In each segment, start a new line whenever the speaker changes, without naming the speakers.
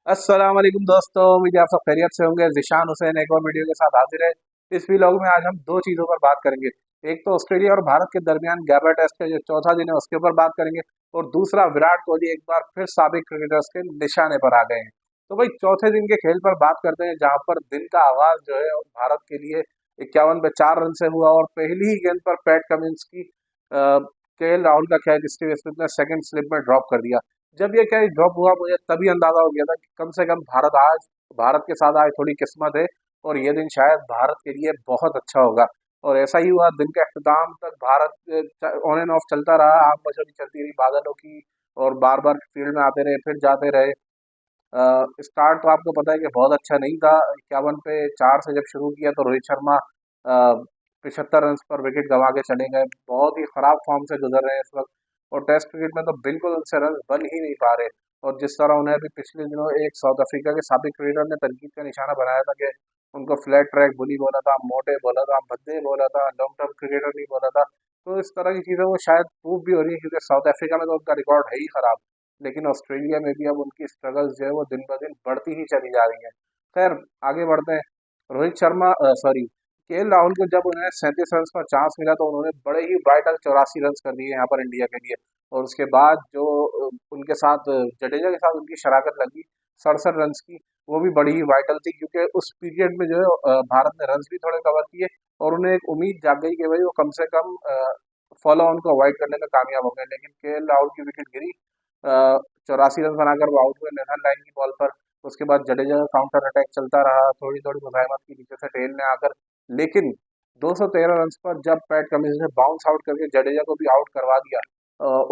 अस्सलाम वालेकुम दोस्तों, उम्मीद है आप सब खैरियत से होंगे। ज़िशान हुसैन एक और वीडियो के साथ हाजिर है। इस व्लॉग में आज हम दो चीज़ों पर बात करेंगे। एक तो ऑस्ट्रेलिया और भारत के दरमियान 11 टेस्ट का जो चौथा दिन है उसके ऊपर बात करेंगे, और दूसरा विराट कोहली एक बार फिर साबिक क्रिकेटर्स के निशाने पर आ गए हैं। तो भाई चौथे दिन के खेल पर बात करते हैं, जहाँ पर दिन का आगाज जो है भारत के लिए 51 पे 4 रन से हुआ, और पहली ही गेंद पर पैट कमिंस की केएल राहुल का कैच स्टीव स्मिथ ने सेकंड स्लिप में ड्रॉप कर दिया। जब ये कैच ड्रॉप हुआ मुझे तभी अंदाजा हो गया था कि कम से कम भारत के साथ आज थोड़ी किस्मत है, और ये दिन शायद भारत के लिए बहुत अच्छा होगा। और ऐसा ही हुआ, दिन के अख्ताम तक भारत ऑन एंड ऑफ चलता रहा, आग मचोली चलती रही बादलों की, और बार बार फील्ड में आते रहे फिर जाते रहे। स्टार्ट तो आपको पता है कि बहुत अच्छा नहीं था। 51 पे 4 से जब शुरू किया तो रोहित शर्मा 75 रन पर विकेट गंवा के चले गए। बहुत ही खराब फॉर्म से गुजर रहे हैं इस वक्त, और टेस्ट क्रिकेट में तो बिल्कुल उनसे रन बन ही नहीं पा रहे। और जिस तरह उन्हें अभी पिछले दिनों एक साउथ अफ्रीका के साबिक क्रिकेटर ने तनकीद का निशाना बनाया था कि उनको फ्लैट ट्रैक बुली बोला था, मोटे बोला था, भद्दे बोला था, लॉन्ग टर्म क्रिकेटर नहीं बोला था। तो इस तरह की चीज़ें वो शायद प्रूव भी हो रही है, क्योंकि साउथ अफ्रीका में तो उनका रिकॉर्ड है ही खराब। लेकिन ऑस्ट्रेलिया में भी अब उनकी स्ट्रगल्स जो है वो दिन ब दिन बढ़ती ही चली जा रही हैं। खैर, आगे बढ़ते हैं। रोहित शर्मा सॉरी केएल राहुल को जब उन्हें 37 रन पर चांस मिला तो उन्होंने बड़े ही वाइटल 84 रन कर दिए यहाँ पर इंडिया के लिए। और उसके बाद जो उनके साथ जडेजा के साथ उनकी शराकत लगी 67 रन की, वो भी बड़ी ही वाइटल थी, क्योंकि उस पीरियड में जो है भारत ने रन भी थोड़े कवर किए, और उन्हें एक उम्मीद जाग गई कि भाई वो कम से कम फॉलो ऑन को अवॉइड करने में कामयाब हो गए। लेकिन केएल राहुल की विकेट गिरी, 84 रन बनाकर वो आउट हुए नेथन लाइन की बॉल पर। उसके बाद जडेजा का काउंटर अटैक चलता रहा, थोड़ी थोड़ी मुजाहिमत की नीचे से टेल ने आकर। लेकिन 213 रन पर जब पैट कमिंस ने बाउंस आउट करके जडेजा को भी आउट करवा दिया,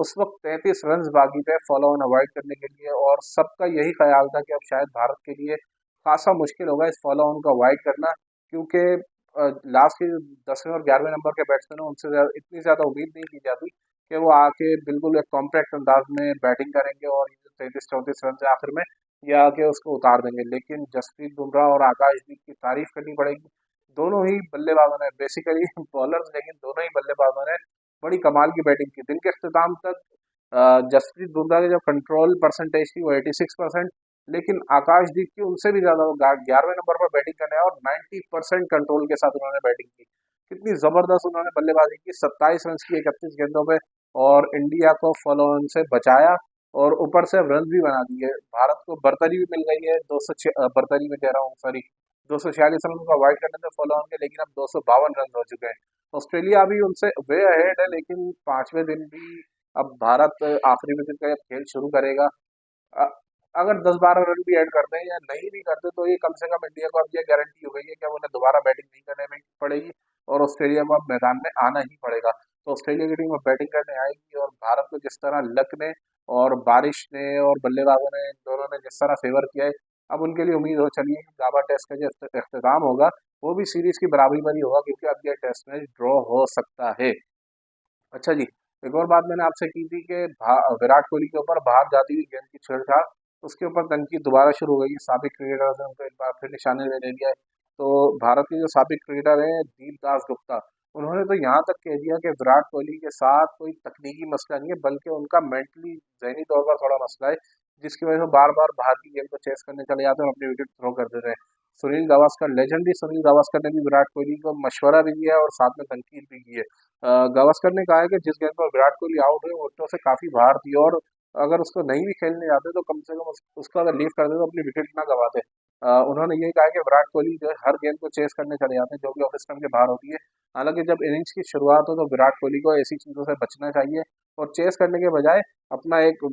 उस वक्त 33 रन बाकी थे फॉलो ऑन अवॉइड करने के लिए, और सबका यही ख्याल था कि अब शायद भारत के लिए खासा मुश्किल होगा इस फॉलो ऑन को अवॉइड करना, क्योंकि लास्ट के 10वें और 11वें नंबर के बैट्समैन हैं उनसे इतनी ज़्यादा उम्मीद नहीं की जाती कि वो आके बिल्कुल एक कॉम्पैक्ट अंदाज में बैटिंग करेंगे, और 33-34 रन से आखिर में ये आके उसको उतार देंगे। लेकिन जसप्रीत बुमराह और आकाशदीप की तारीफ करनी पड़ेगी। दोनों ही बल्लेबाजों ने बेसिकली बॉलर्स, लेकिन दोनों ही बल्लेबाजों ने बड़ी कमाल की बैटिंग की। दिन के अख्ताम तक जसप्रीत बुमराह की जो कंट्रोल परसेंटेज थी वो 86%, लेकिन आकाशदीप की उनसे भी ज़्यादा, वो 11वें नंबर पर बैटिंग करने आए और 90% कंट्रोल के साथ उन्होंने बैटिंग की। कितनी ज़बरदस्त उन्होंने बल्लेबाजी की, 27 रन की 31 गेंदों पे, और इंडिया को फॉलो ऑन से बचाया, और ऊपर से रन भी बना दिए। भारत को बर्तरी भी मिल गई है, 206 बर्तरी में कह रहा हूँ, सॉरी, 246 रन को अवॉइड करने से फॉलो ऑन के, लेकिन अब 252 रन हो चुके हैं। ऑस्ट्रेलिया अभी उनसे वे अहेड है, लेकिन 5वें दिन भी अब भारत आखिरी में दिन का जब खेल शुरू करेगा, अ, अगर 10-12 रन भी ऐड करते हैं या नहीं भी करते, तो ये कम से कम इंडिया को अब ये गारंटी हो गई है कि अब उन्हें दोबारा बैटिंग नहीं करने में पड़ेगी, और ऑस्ट्रेलिया को अब मैदान में आना ही पड़ेगा। तो ऑस्ट्रेलिया की टीम अब बैटिंग करने आएगी, और भारत को जिस तरह लक ने और बारिश ने और बल्लेबाजों ने दोनों ने जिस तरह फेवर किया है, अब उनके लिए उम्मीद हो चली है कि गाबा टेस्ट का जो अख्ताम होगा वो भी सीरीज की बराबरी पर ही होगा, क्योंकि अब यह टेस्ट मैच ड्रॉ हो सकता है। अच्छा जी, एक और बात मैंने आपसे की थी कि विराट कोहली के ऊपर बाहर जाती हुई गेंद की छेड़छाड़, उसके ऊपर तनकीद दोबारा शुरू हो गई है। साबिक क्रिकेटर्स ने उनको एक बार फिर निशाने में ले लिया है। तो भारत के जो साबिक क्रिकेटर हैं दीप दास गुप्ता, उन्होंने तो यहाँ तक कह दिया कि विराट कोहली के साथ कोई तकनीकी मसला नहीं है, बल्कि उनका मेंटली जहनी तौर पर थोड़ा मसला है, जिसकी वजह से बार बार बाहर की गेंद को चेस करने चले जाते हैं और अपनी विकेट थ्रो कर देते हैं। सुनील गावस्कर, लेजेंडरी सुनील गावस्कर ने भी विराट कोहली को मशवरा भी दिया है और साथ में तनकीद भी की है। गावस्कर ने कहा है कि जिस गेंद पर विराट कोहली आउट हुए वो विकेटों से काफी बाहर थी, और अगर उसको नहीं भी खेलने जाते तो कम से कम उसको अगर लीव कर दे तो अपनी विकेट ना गवाते। उन्होंने ये कहा कि विराट कोहली जो है हर गेंद को चेस करने चले जाते हैं जो भी ऑफ स्टंप के बाहर होती है। हालांकि जब इनिंग्स की शुरुआत हो तो विराट कोहली को ऐसी चीजों से बचना चाहिए, और चेस करने के बजाय अपना एक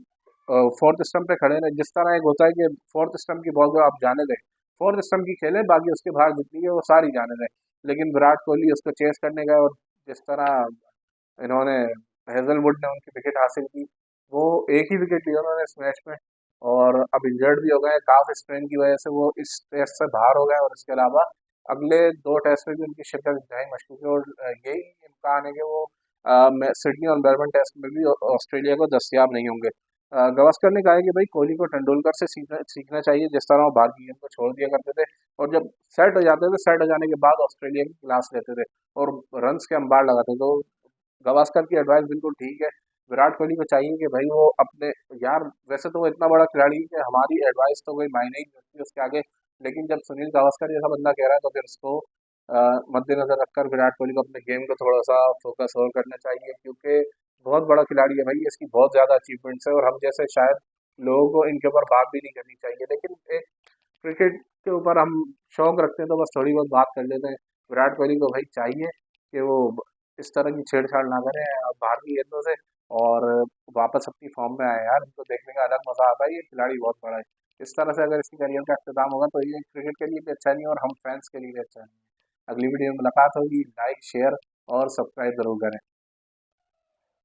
फोर्थ स्टंप पे खड़े रहे। जिस तरह एक होता है कि फोर्थ स्टंप की बॉल को आप जाने दें, फोर्थ स्टंप की खेलें, बाकी उसके बाहर जितनी है वो सारी जाने दें। लेकिन विराट कोहली उसको चेस करने गए, और जिस तरह इन्होंने हेजलवुड ने उनकी विकेट हासिल की, वो एक ही विकेट लिया उन्होंने इस मैच में, और अब इंजर्ड भी हो गए, काफ स्ट्रेन की वजह से वो इस टेस्ट से बाहर हो गए। और इसके अलावा अगले दो टेस्ट में भी उनकी शिरकत इंतहाई मशकूक है, और यही इम्कान है कि वो सिडनी और मेलबर्न टेस्ट में भी ऑस्ट्रेलिया को दस्तियाब नहीं होंगे। गवास्कर ने कहा है कि भाई कोहली को तेंदुलकर से सीखना सीखना चाहिए, जिस तरह वो बाहर की गेंद को छोड़ दिया करते थे, और जब सेट हो जाते थे, सेट हो जाने के बाद ऑस्ट्रेलिया की क्लास लेते थे और रन्स के अंबार लगाते थे। तो गावस्कर की एडवाइस बिल्कुल ठीक है। विराट कोहली को चाहिए कि भाई वो अपने, यार वैसे तो वो इतना बड़ा खिलाड़ी है कि हमारी एडवाइस तो कोई मायने ही नहीं रखती उसके आगे, लेकिन जब सुनील गावस्कर जैसा बंदा कह रहा है तो फिर उसको मद्देनजर रखकर विराट कोहली को अपने गेम को थोड़ा सा फोकस और करना चाहिए, क्योंकि बहुत बड़ा खिलाड़ी है भाई, इसकी बहुत ज़्यादा अचीवमेंट्स है और हम जैसे शायद लोगों को इनके ऊपर बात भी नहीं करनी चाहिए, लेकिन एक क्रिकेट के ऊपर हम शौक रखते हैं तो बस थोड़ी बहुत बात कर लेते हैं। विराट कोहली को भाई चाहिए कि वो इस तरह की छेड़छाड़ ना करें बाहर की गेंदों से, और वापस अपनी फॉर्म में आए यार, इनको देखने का अलग मजा आता है, ये खिलाड़ी बहुत बड़ा है। इस तरह से अगर इसकी करियर का अख्ताम होगा तो ये क्रिकेट के लिए भी अच्छा नहीं है और हम फैंस के लिए भी अच्छा नहीं है। अगली वीडियो में मुलाकात होगी, लाइक शेयर और सब्सक्राइब जरूर करें।